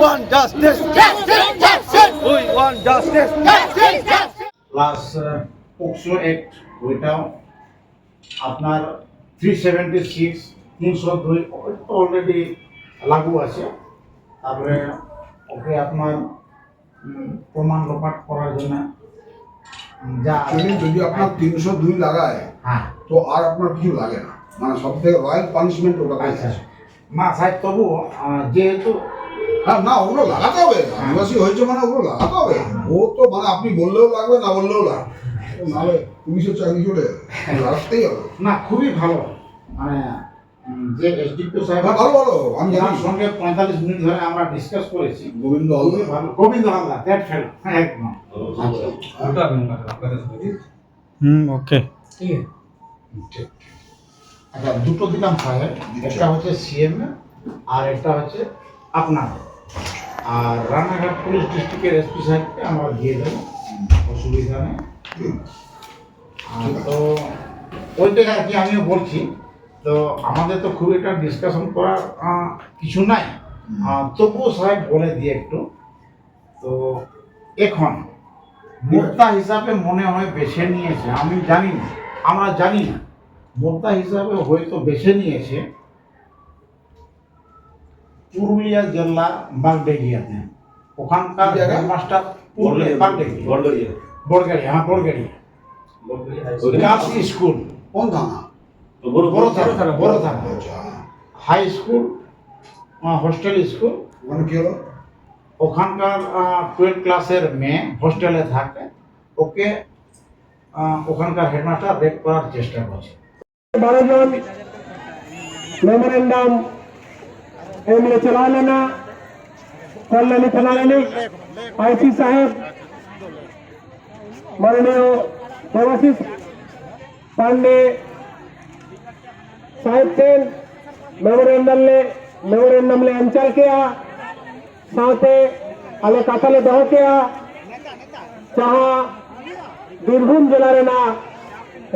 want justice. Justice, justice. We want justice. Justice, justice. Plus POCSO act ওইটাও আপনার 376 302 already লাগু আছে। তারপরে ওকে আপনার প্রমাণ লোপাট করার জন্য যা যদি আপনার 302 লাগায় হ্যাঁ তো আর আপনার কিছু লাগে না, মানে সব থেকে রয়্যাল পানিশমেন্ট ওটা আচ্ছা আছে। মা সাহেব তবু যেহেতু হ্যাঁ না, ওগুলো লাগাতে হবে, আদিবাসী হয়েছে মানে ওগুলো লাগাতে হবে। ও তো মানে আপনি বললেও লাগবে, না বললেও লাগবে, নাহলে পুলিশের চাকরি চলে লাগাতেই হবে। না খুবই ভালো, মানে যে এসডিপিও সাহেব হ্যাঁ ভালো ভালো, আমি জানি। আমার সঙ্গে 45 মিনিট ধরে আমরা ডিসকাস করেছি। গোবিন্দ খুবই ভালো, গোবিন্দ হালদার দ্যাট ফেলো একদম। ওকে আচ্ছা দুটো দিলাম সাহেব, একটা হচ্ছে সিএম আর একটা হচ্ছে আপনার, আর রানাঘাট পুলিশ ডিস্ট্রিক্টের এসপি সাহেবকে আমরা দিয়ে দেবো, অসুবিধা নেই। তো ওইটাই আর কি আমিও বলছি। তো আমাদের তো খুব একটা ডিসকাশন করার কিছু নাই, তবুও সাহেব বলে দিয়ে একটু। তো এখন মোদ্দা হিসাবে মনে হয় বেছে নিয়েছে, আমি জানি না, আমরা জানি না, মোদ্দা হিসাবে হয়তো বেছে নিয়েছে পুরুলিয়া জেলা বাগডেগিয়াতে। ওখানকার হেডমাস্টার বড়গাড়ি, হ্যাঁ বড়গাড়ি গার্লস স্কুল, কোন থানা? বড় থানা আচ্ছা, হাই স্কুল, হোস্টেল স্কুল। ওখানে কি হলো? ওখানকার 12 ক্লাসের মেয়ে হোস্টেলে থাকে, ওকে ওখানকার হেডমাস্টার রেপ করার চেষ্টা করছে। 12 জন मेमोरेंडम एमएलए चला लेना, कल्याणी चला लेनी। आईसी साहेब माननीय देवाशीष पांडे साहेब थे मेमोरेंडम ले अंचल किया, साथे आले काथाले दह किया, जहाँ बीरभूम जिला रे ना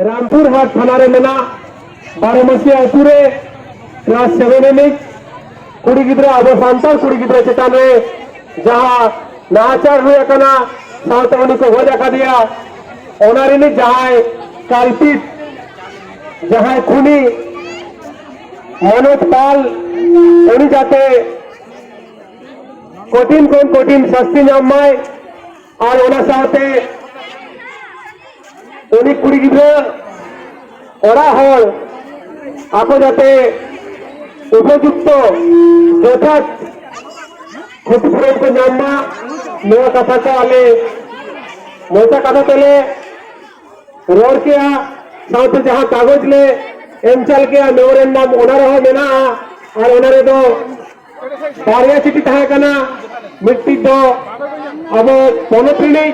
रामपुर हाट थाना रे लेना 12 मसीहा पूरे क्लास 7 एनिक कुड़ी गिद्रा अब सांताल कुड़ी गिद्रा चेतान रे जहाँ नाचार हुए कना साथ उन्हीं को हो जाका दिया ओनारी ने जहाँ कालपीट जहाँ खूनी मनोज पाल उन्हीं जाते कठिन शास्ति नामाय और ओना साथे उन्हीं कुड़ी गिद्रा ओरा हल आपको जाते उपयुक्त यथार्थ क्षतिपूरण को नामा नया कथा को आले मोटा कथा तले रोड किया साथ जहाँ कागज ले एमचल किया मेमोरेंडम ओनर हो मेना और ओनरे दो बारिया चिठी तहे कना मिट्टी दो अब पनप्रिणी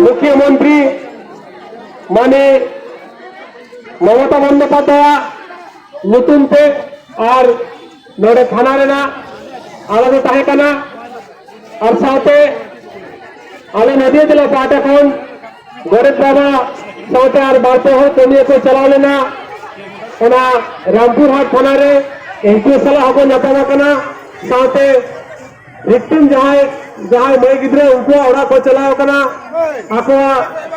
मुख्यमंत्री माने ममता बंदोपाध्याय नतून पे और नोडे थाना रेना आलादा तहे कना और साथे आले नदी दिला पाटे फोन गरीब बाबा साथे और बाते हो तुमिए को चला लेना ओना रामपुर हाट थाना रे एनपी सलाह को नपावा कना साथे विक्टिम जहां मैं गिद्रे उनको ओड़ा को चलाओ कना आको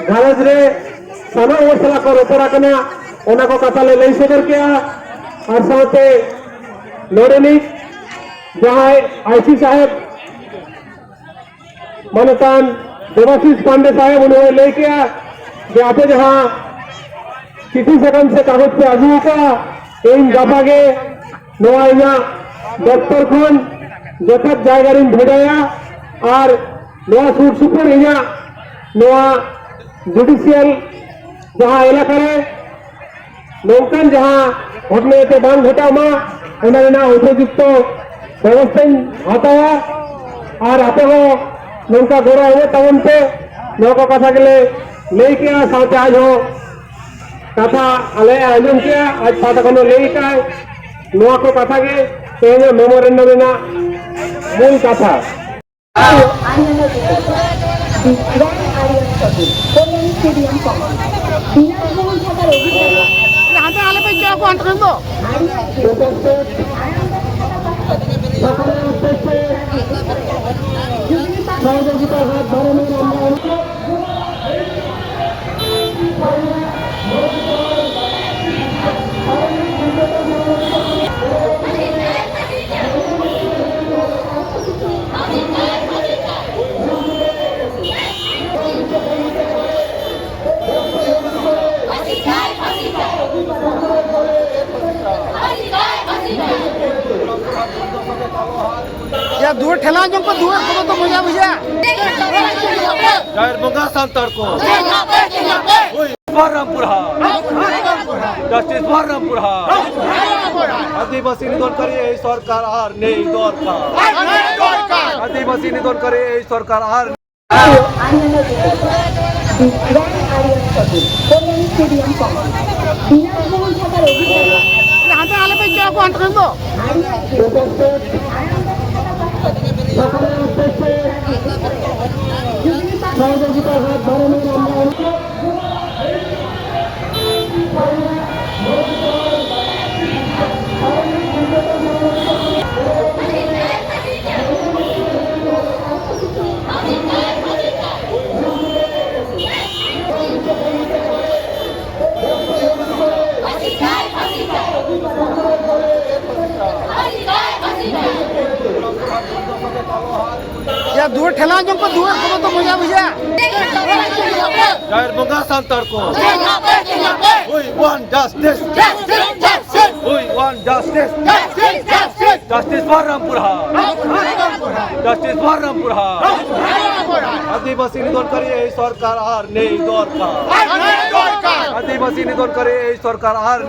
घरज रे सना वो सलाह को रोपड़ा कना ओना को कथा ले लई सदर किया और साथे लोडेनी जहाँ आईसी साहेब मनतान देवाशीष पांडे साहेब उन्होंने ले किया आप जहाँ चिठी सकम से कागज पे आजू का इन जापागे नोआइना दफ्तर खन जखत जायगारिन भेड़ाया और नोआ सूट सुपर इना नोआ जुडिशियल जहाँ इलाका रे नौकान जहाँ घटने ते बांग घटा मा उन्होंने उपयुक्त व्यवस्था हटाया और आप नौका गोरा हुए तवन पे नौका कथा के लिए ले किया साथ आज हो कथा अले आजम किया आज साथ को ले का नौका को कथा के तेज मेमोरेंडम ना मूल कथा হাতে আলে পেয়ে কেউ কন্ট্রোল দো সকলের উদ্দেশ্যে সহযোগিতার হাত বাড়ানোর আমরা অনুরোধ। या दूर ठेला जंको दूर को तो मजा मजा जाहिर बंगा संतर को रामपुरा जस्टिस रामपुरा आदिवासी निधनकारी এই সরকার আর নেই দরকার আদিবাসী নিধনকারী এই সরকার আর হাতে আলে পে চো কন্ট্রোল দো সহযোগিতার হাত বাড়ানোর আমরা অনুরোধ। या दूर ठेला जंको दूर को तो मजा मजा जाहिर बंगा संतर को We want justice. We want justice. Justice for Rampura. Justice for Rampura. আদিবাসী নিধনকারী এই সরকার আর নেই দরকার আদিবাসী নিধনকারী এই সরকার আর